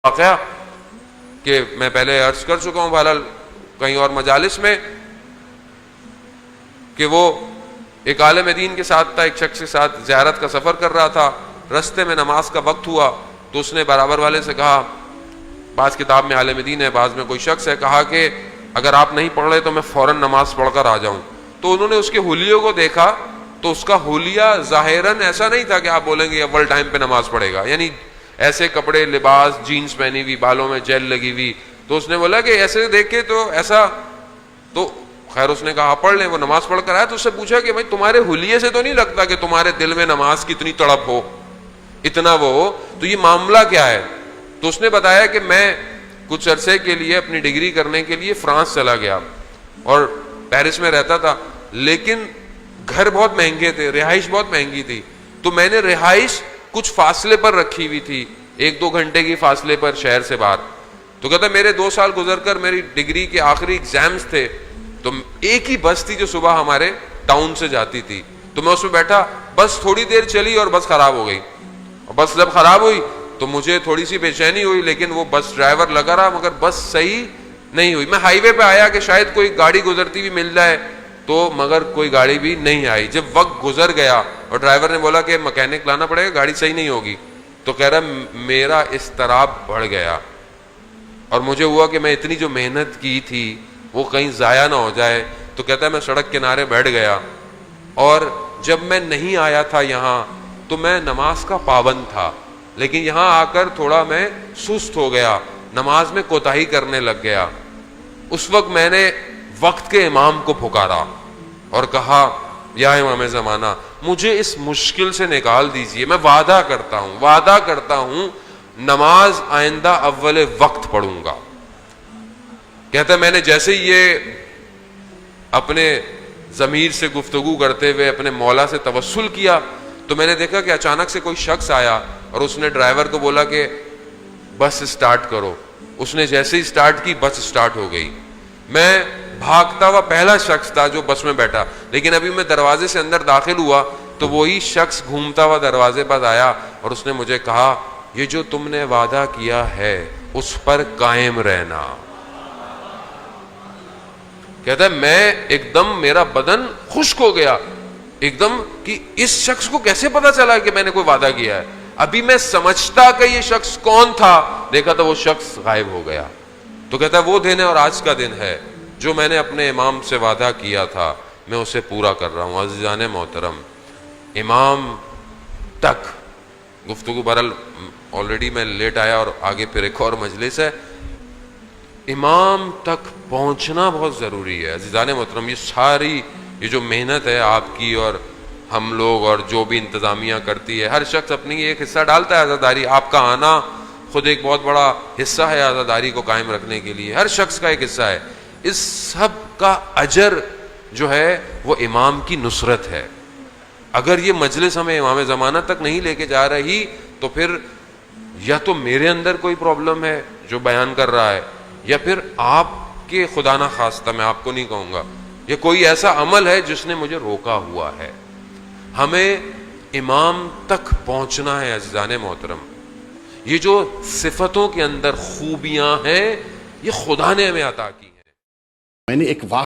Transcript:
واقعہ کہ میں پہلے عرض کر چکا ہوں بہرحال کہیں اور مجالس میں، کہ وہ ایک عالم دین کے ساتھ تھا، ایک شخص کے ساتھ زیارت کا سفر کر رہا تھا، رستے میں نماز کا وقت ہوا تو اس نے برابر والے سے کہا، بعض کتاب میں عالم دین ہے، بعض میں کوئی شخص ہے، کہا کہ اگر آپ نہیں پڑھ رہے تو میں فوراً نماز پڑھ کر آ جاؤں۔ تو انہوں نے اس کے حلیوں کو دیکھا تو اس کا حلیہ ظاہراً ایسا نہیں تھا کہ آپ بولیں گے اول ٹائم پہ نماز پڑھے گا، یعنی ایسے کپڑے، لباس، جینز پہنی ہوئی، بالوں میں جیل لگی ہوئی۔ تو اس نے بولا کہ ایسے دیکھ کے تو ایسا، تو خیر اس نے کہا پڑھ لیں۔ وہ نماز پڑھ کر آیا تو اس سے پوچھا کہ بھائی تمہارے حلیے سے تو نہیں لگتا کہ تمہارے دل میں نماز کی اتنی تڑپ ہو، اتنا وہ ہو، تو یہ معاملہ کیا ہے؟ تو اس نے بتایا کہ میں کچھ عرصے کے لیے اپنی ڈگری کرنے کے لیے فرانس چلا گیا اور پیرس میں رہتا تھا، لیکن گھر بہت مہنگے تھے، رہائش بہت مہنگی تھی، تو میں نے رہائش کچھ فاصلے پر رکھی ہوئی تھی، 1-2 گھنٹے کی فاصلے پر شہر سے باہر۔ تو کہتا میرے 2 سال گزر کر میری ڈگری کے آخری ایگزامز تھے، تو ایک ہی بس تھی جو صبح ہمارے ٹاؤن سے جاتی تھی، تو میں اس میں بیٹھا، بس تھوڑی دیر چلی اور بس خراب ہو گئی، اور بس جب خراب ہوئی تو مجھے تھوڑی سی بے چینی ہوئی، لیکن وہ بس ڈرائیور لگا رہا مگر بس صحیح نہیں ہوئی۔ میں ہائی وے پہ آیا کہ شاید کوئی گاڑی گزرتی بھی مل جائے، تو مگر کوئی گاڑی بھی نہیں آئی۔ جب وقت گزر گیا اور ڈرائیور نے بولا کہ مکینک لانا پڑے گا، گاڑی صحیح نہیں ہوگی، تو کہہ رہا میرا اضطراب بڑھ گیا اور مجھے ہوا کہ میں اتنی جو محنت کی تھی وہ کہیں ضائع نہ ہو جائے۔ تو کہتا ہے میں سڑک کنارے بیٹھ گیا، اور جب میں نہیں آیا تھا یہاں تو میں نماز کا پابند تھا، لیکن یہاں آ کر تھوڑا میں سست ہو گیا، نماز میں کوتاہی کرنے لگ گیا۔ اس وقت میں نے وقت کے امام کو پکارا اور کہا یا امام زمانہ مجھے اس مشکل سے نکال دیجئے، میں وعدہ کرتا ہوں نماز آئندہ اول وقت پڑھوں گا۔ کہتا ہے میں نے جیسے ہی یہ اپنے ضمیر سے گفتگو کرتے ہوئے اپنے مولا سے توسل کیا تو میں نے دیکھا کہ اچانک سے کوئی شخص آیا اور اس نے ڈرائیور کو بولا کہ بس اسٹارٹ کرو۔ اس نے جیسے ہی اسٹارٹ کی بس اسٹارٹ ہو گئی۔ میں بھاگتا ہوا پہلا شخص تھا جو بس میں بیٹھا، لیکن ابھی میں دروازے سے اندر داخل ہوا تو وہی شخص گھومتا ہوا دروازے پر آیا اور اس نے مجھے کہا یہ جو تم نے وعدہ کیا ہے اس پر قائم رہنا۔ کہتا ہے میں ایک دم میرا بدن خشک ہو گیا، ایک دم کہ اس شخص کو کیسے پتا چلا کہ میں نے کوئی وعدہ کیا ہے؟ ابھی میں سمجھتا کہ یہ شخص کون تھا، دیکھا تو وہ شخص غائب ہو گیا۔ تو کہتا ہے وہ دن ہے اور آج کا دن ہے جو میں نے اپنے امام سے وعدہ کیا تھا میں اسے پورا کر رہا ہوں۔ عزیزان محترم، امام تک گفتگو، بہرحال آلریڈی میں لیٹ آیا اور آگے پھر ایک اور مجلس ہے، امام تک پہنچنا بہت ضروری ہے۔ عزیزان محترم، یہ جو محنت ہے آپ کی اور ہم لوگ اور جو بھی انتظامیہ کرتی ہے، ہر شخص اپنی ایک حصہ ڈالتا ہے عزاداری۔ آپ کا آنا خود ایک بہت بڑا حصہ ہے عزاداری کو قائم رکھنے کے لیے، ہر شخص کا ایک حصہ ہے۔ اس سب کا اجر جو ہے وہ امام کی نصرت ہے۔ اگر یہ مجلس ہمیں امام زمانہ تک نہیں لے کے جا رہی تو پھر یا تو میرے اندر کوئی پرابلم ہے جو بیان کر رہا ہے، یا پھر آپ کے خدا نہ خواستہ، میں آپ کو نہیں کہوں گا، یہ کوئی ایسا عمل ہے جس نے مجھے روکا ہوا ہے۔ ہمیں امام تک پہنچنا ہے عزیزان محترم۔ یہ جو صفتوں کے اندر خوبیاں ہیں یہ خدا نے ہمیں عطا کی ہیں۔ میں نے ایک